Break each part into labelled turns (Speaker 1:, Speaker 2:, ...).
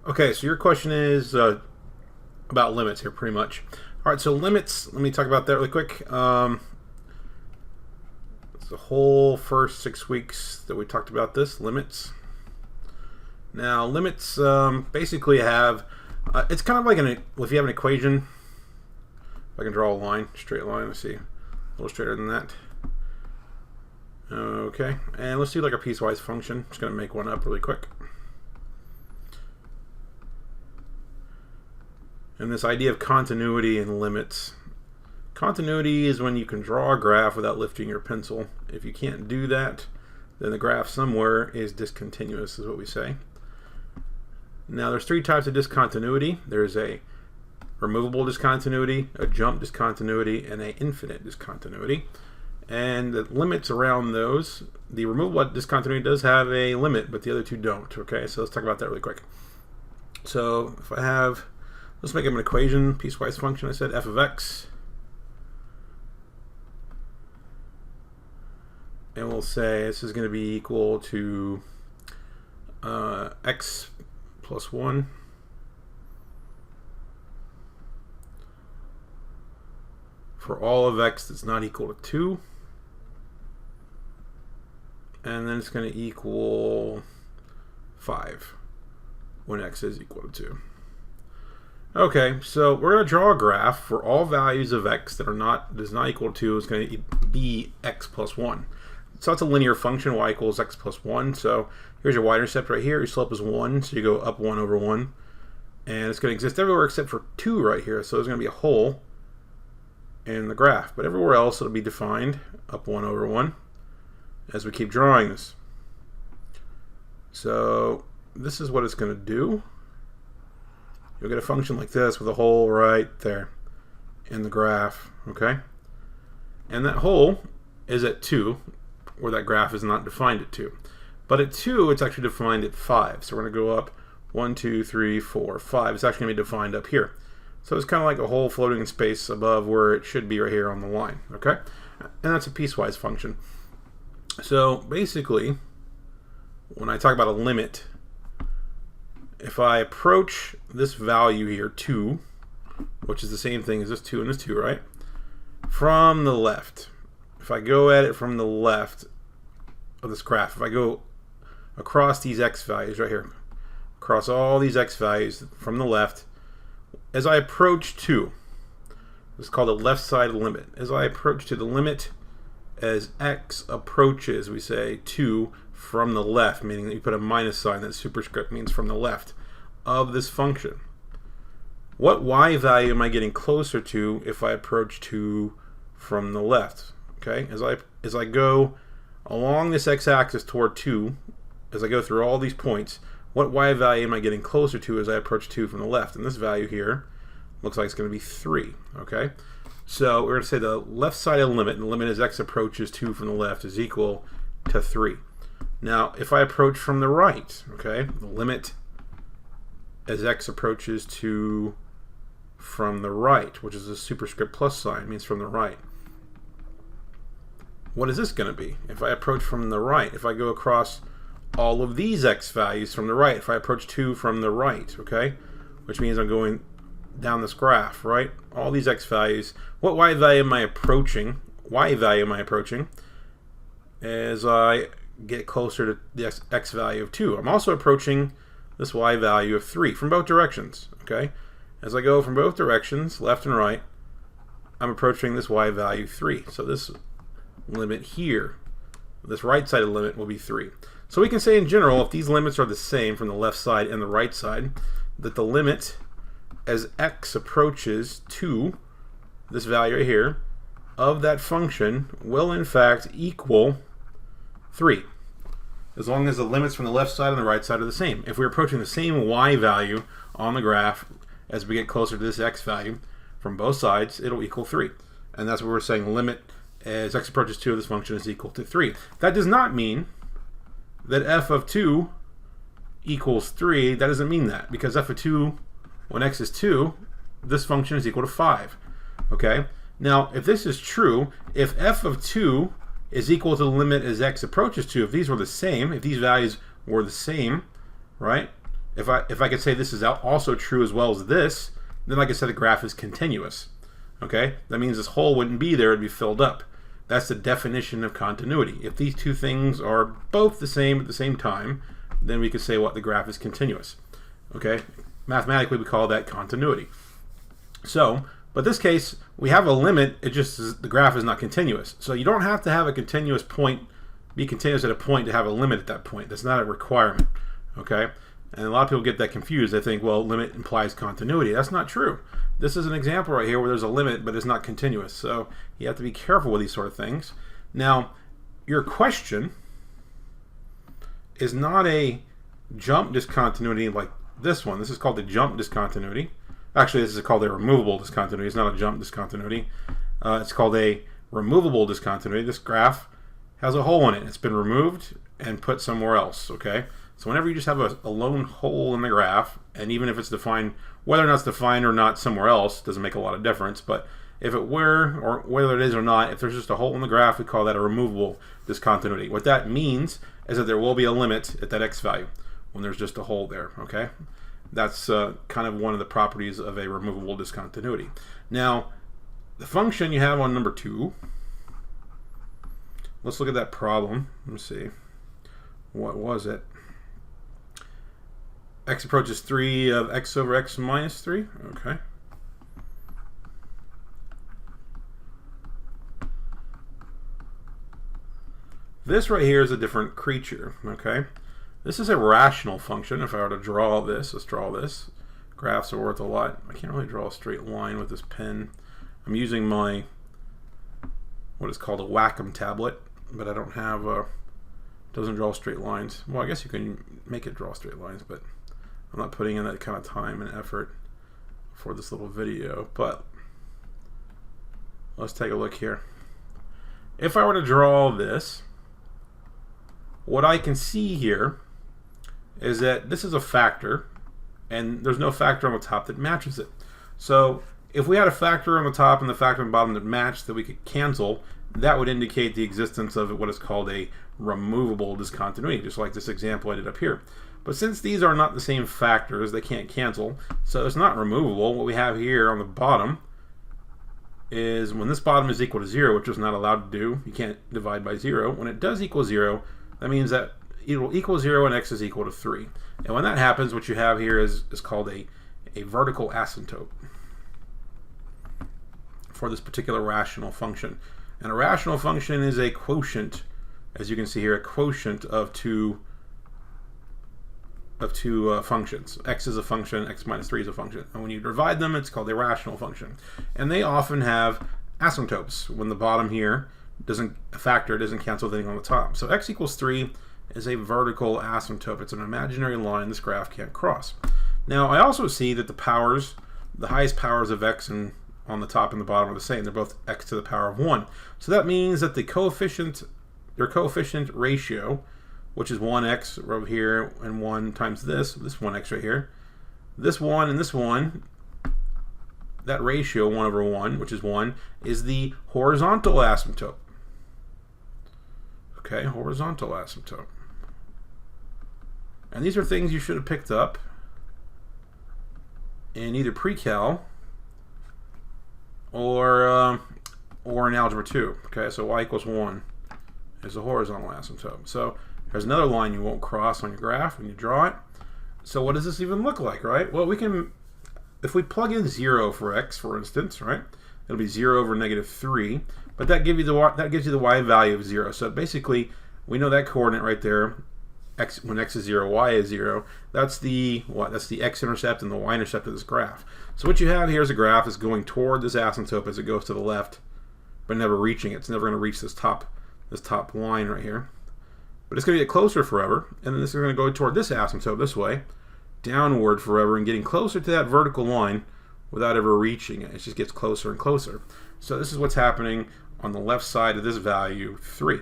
Speaker 1: Okay, so your question is about limits here, pretty much. All right, so limits. Let me talk about that really quick. It's the whole first 6 weeks that we talked about this limits. Now, limits basically have. It's kind of like if you have an equation. If I can draw a line, straight line. Let's see, a little straighter than that. Okay, and let's do like a piecewise function. Just gonna make one up really quick. And this idea of continuity and limits. Continuity is when you can draw a graph without lifting your pencil. If you can't do that, then the graph somewhere is discontinuous, is what we say. Now there's 3 types of discontinuity. There's a removable discontinuity, a jump discontinuity, and an infinite discontinuity. And the limits around those, the removable discontinuity does have a limit, but the other 2 don't. Okay, so let's talk about that really quick. So if I have, let's make up an equation, piecewise function. I said f of x. And we'll say this is going to be equal to x plus 1 for all of x that's not equal to 2. And then it's going to equal 5 when x is equal to 2. Okay, so we're going to draw a graph for all values of x that is not equal to 2 is going to be x plus 1. So that's a linear function, y equals x plus 1. So here's your y-intercept right here. Your slope is 1, so you go up 1 over 1. And it's going to exist everywhere except for 2 right here. So there's going to be a hole in the graph. But everywhere else it'll be defined up 1 over 1 as we keep drawing this. So this is what it's going to do. You'll get a function like this with a hole right there in the graph, okay? And that hole is at 2, where that graph is not defined at 2. But at 2, it's actually defined at 5. So we're going to go up 1, 2, 3, 4, 5. It's actually going to be defined up here. So it's kind of like a hole floating in space above where it should be right here on the line, okay? And that's a piecewise function. So basically, when I talk about a limit, if I approach this value here, 2, which is the same thing as this 2 and this 2, right? From the left. If I go at it from the left of this graph, if I go across these x values right here, across all these x values from the left, as I approach 2, this is called the left side limit. As I approach to the limit, as x approaches, we say 2 from the left, meaning that you put a minus sign, that superscript means from the left of this function. What y value am I getting closer to if I approach 2 from the left? Okay, as I go along this x-axis toward 2, as I go through all these points, what y value am I getting closer to as I approach 2 from the left? And this value here looks like it's going to be 3. Okay, so we're going to say the left side of the limit, and the limit as x approaches 2 from the left, is equal to 3. Now, if I approach from the right, okay, the limit as x approaches 2 from the right, which is a superscript plus sign, means from the right. What is this going to be? If I approach from the right, if I go across all of these x values from the right, if I approach 2 from the right, okay, which means I'm going down this graph, right? All these x values. What y value am I approaching? Y value am I approaching as I get closer to the x value of 2? I'm also approaching this y value of 3 from both directions, okay? As I go from both directions, left and right, I'm approaching this y value 3. So this limit here, this right side of the limit, will be 3. So we can say in general, if these limits are the same from the left side and the right side, that the limit as x approaches 2, this value right here, of that function will in fact equal 3. As long as the limits from the left side and the right side are the same. If we're approaching the same y value on the graph as we get closer to this x value from both sides, it'll equal 3. And that's what we're saying, limit as x approaches 2 of this function is equal to 3. That does not mean that f of 2 equals 3. That doesn't mean that, because f of 2, when x is 2, this function is equal to 5. Okay? Now, if this is true, if f of 2 is equal to the limit as x approaches 2, if these were the same, if these values were the same, right? if I could say this is also true as well as this, then like I said, the graph is continuous. Okay, that means this hole wouldn't be there; it'd be filled up. That's the definition of continuity. If these two things are both the same at the same time, then we could say what the graph is continuous. Okay, mathematically we call that continuity. So, but this case we have a limit. It just is, the graph is not continuous. So you don't have to have a continuous point, be continuous at a point to have a limit at that point. That's not a requirement. Okay, and a lot of people get that confused. They think, well, limit implies continuity. That's not true. This is an example right here where there's a limit, but it's not continuous. So you have to be careful with these sort of things. Now, your question is not a jump discontinuity like this one. This is called a jump discontinuity. Actually, this is called a removable discontinuity. It's not a jump discontinuity. It's called a removable discontinuity. This graph has a hole in it. It's been removed and put somewhere else. Okay. So whenever you just have a lone hole in the graph, and even if it's defined, whether or not it's defined or not somewhere else, doesn't make a lot of difference. But if it were, or whether it is or not, if there's just a hole in the graph, we call that a removable discontinuity. What that means is that there will be a limit at that x value when there's just a hole there. Okay, that's kind of one of the properties of a removable discontinuity. Now, the function you have on number 2. Let's look at that problem. Let me see. What was it? X approaches 3 of x over x minus 3. Okay. This right here is a different creature. Okay. This is a rational function. If I were to draw this, let's draw this. Graphs are worth a lot. I can't really draw a straight line with this pen. I'm using my, what is called a Wacom tablet, but I don't have a, doesn't draw straight lines. Well, I guess you can make it draw straight lines, but I'm not putting in that kind of time and effort for this little video. But let's take a look here. If I were to draw this, what I can see here is that this is a factor, and there's no factor on the top that matches it. So if we had a factor on the top and the factor on the bottom that matched that we could cancel, that would indicate the existence of what is called a removable discontinuity, just like this example I did up here. But since these are not the same factors, they can't cancel, so it's not removable. What we have here on the bottom is when this bottom is equal to 0, which is not allowed to do, you can't divide by 0. When it does equal 0, that means that it will equal 0 and x is equal to 3. And when that happens, what you have here is called a vertical asymptote for this particular rational function. And a rational function is a quotient, as you can see here, a quotient of two functions. X is a function, x minus 3 is a function. And when you divide them, it's called a rational function. And they often have asymptotes. When the bottom here a factor doesn't cancel anything on the top. So x equals 3 is a vertical asymptote. It's an imaginary line this graph can't cross. Now, I also see that the powers, the highest powers of x and on the top and the bottom are the same. They're both x to the power of 1. So that means that their coefficient ratio, which is 1x over here and 1 times this 1x right here, this 1 and this 1, that ratio 1 over 1, which is 1, is the horizontal asymptote. Okay, horizontal asymptote. And these are things you should have picked up in either pre-cal or in algebra 2. Okay, so y equals 1 is a horizontal asymptote. So there's another line you won't cross on your graph when you draw it. So what does this even look like, right? Well, we can, if we plug in 0 for x, for instance, right? It'll be 0 over negative 3, but that gives you the y value of 0. So basically, we know that coordinate right there, x when x is 0, y is 0. That's the what? That's the x-intercept and the y-intercept of this graph. So what you have here is a graph that's going toward this asymptote as it goes to the left, but never reaching it. It's never going to reach this top line right here. But it's going to get closer forever, and then this is going to go toward this asymptote this way, downward forever, and getting closer to that vertical line without ever reaching it. It just gets closer and closer. So this is what's happening on the left side of this value 3.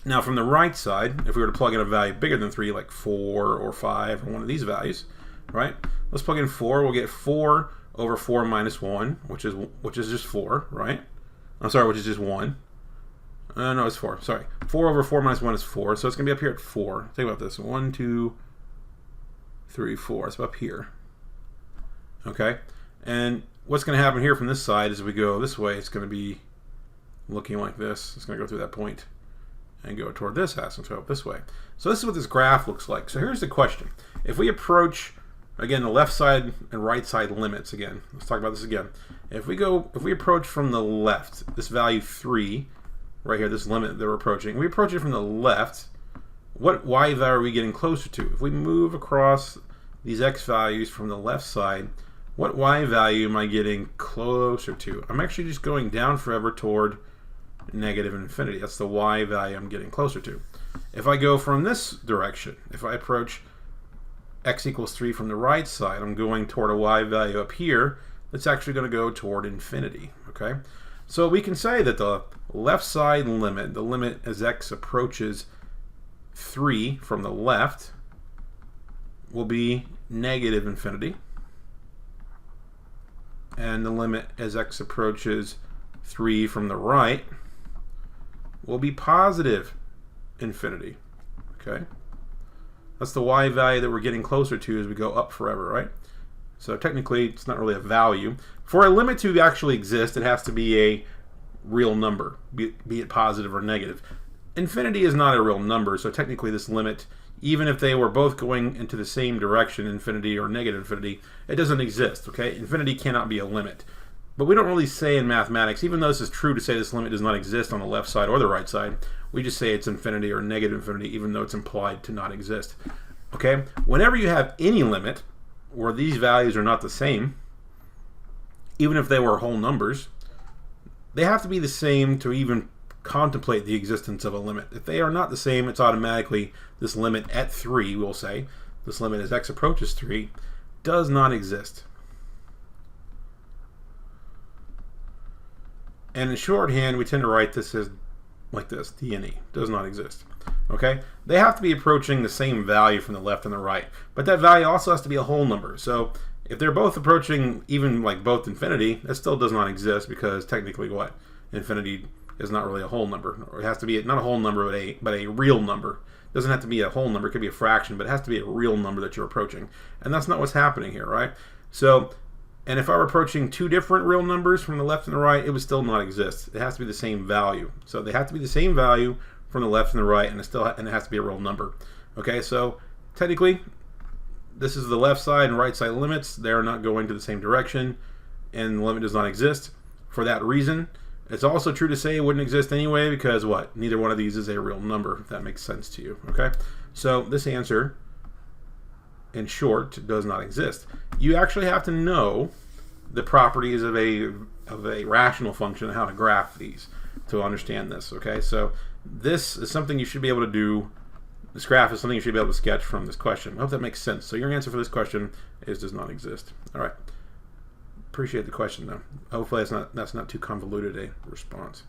Speaker 1: Now from the right side, if we were to plug in a value bigger than 3, like 4 or 5 or one of these values, right? Let's plug in 4. We'll get 4 over 4 minus 1, which is just 4, right? I'm sorry, which is just 1. No, it's 4. Sorry. 4 over 4 minus 1 is 4. So it's going to be up here at 4. Think about this. 1, 2, 3, 4. It's up here. Okay? And what's going to happen here from this side is we go this way, it's going to be looking like this. It's going to go through that point and go toward this asymptote this way. So this is what this graph looks like. So here's the question. If we approach, again, the left side and right side limits again. Let's talk about this again. If we approach from the left, this value 3, right here, this limit that we're approaching, we approach it from the left, what y value are we getting closer to? If we move across these x values from the left side, what y value am I getting closer to? I'm actually just going down forever toward negative infinity. That's the y value I'm getting closer to. If I go from this direction, if I approach x equals 3 from the right side, I'm going toward a y value up here that's actually going to go toward infinity. Okay, so we can say that the left side limit, the limit as x approaches 3 from the left, will be negative infinity, and the limit as x approaches 3 from the right will be positive infinity. Okay, that's the y value that we're getting closer to as we go up forever, right? So technically it's not really a value. For a limit to actually exist, it has to be a real number, be it positive or negative. Infinity is not a real number, so technically this limit, even if they were both going into the same direction, infinity or negative infinity, it doesn't exist. Okay, infinity cannot be a limit. But we don't really say in mathematics, even though this is true to say this limit does not exist on the left side or the right side, we just say it's infinity or negative infinity, even though it's implied to not exist. Okay, whenever you have any limit where these values are not the same, even if they were whole numbers, they have to be the same to even contemplate the existence of a limit. If they are not the same, it's automatically this limit at 3, we'll say, this limit as x approaches 3, does not exist. And in shorthand, we tend to write this as like this, DNE, does not exist. Okay, they have to be approaching the same value from the left and the right, but that value also has to be a whole number. So if they're both approaching even like both infinity, that still does not exist, because technically what? Infinity is not really a whole number, or it has to be not a whole number, but a real number. It doesn't have to be a whole number, it could be a fraction, but it has to be a real number that you're approaching. And that's not what's happening here, right? So, and if I were approaching two different real numbers from the left and the right, it would still not exist. It has to be the same value. So they have to be the same value from the left and the right, and it has to be a real number. Okay, so technically, this is the left side and right side limits. They are not going to the same direction, and the limit does not exist. For that reason, it's also true to say it wouldn't exist anyway, because what? Neither one of these is a real number, if that makes sense to you. Okay, so this answer, in short, does not exist. You actually have to know the properties of a rational function and how to graph these to understand this. Okay, so this is something you should be able to do. This graph is something you should be able to sketch from this question. I hope that makes sense. So your answer for this question is does not exist. All right. Appreciate the question though. Hopefully that's not too convoluted a response.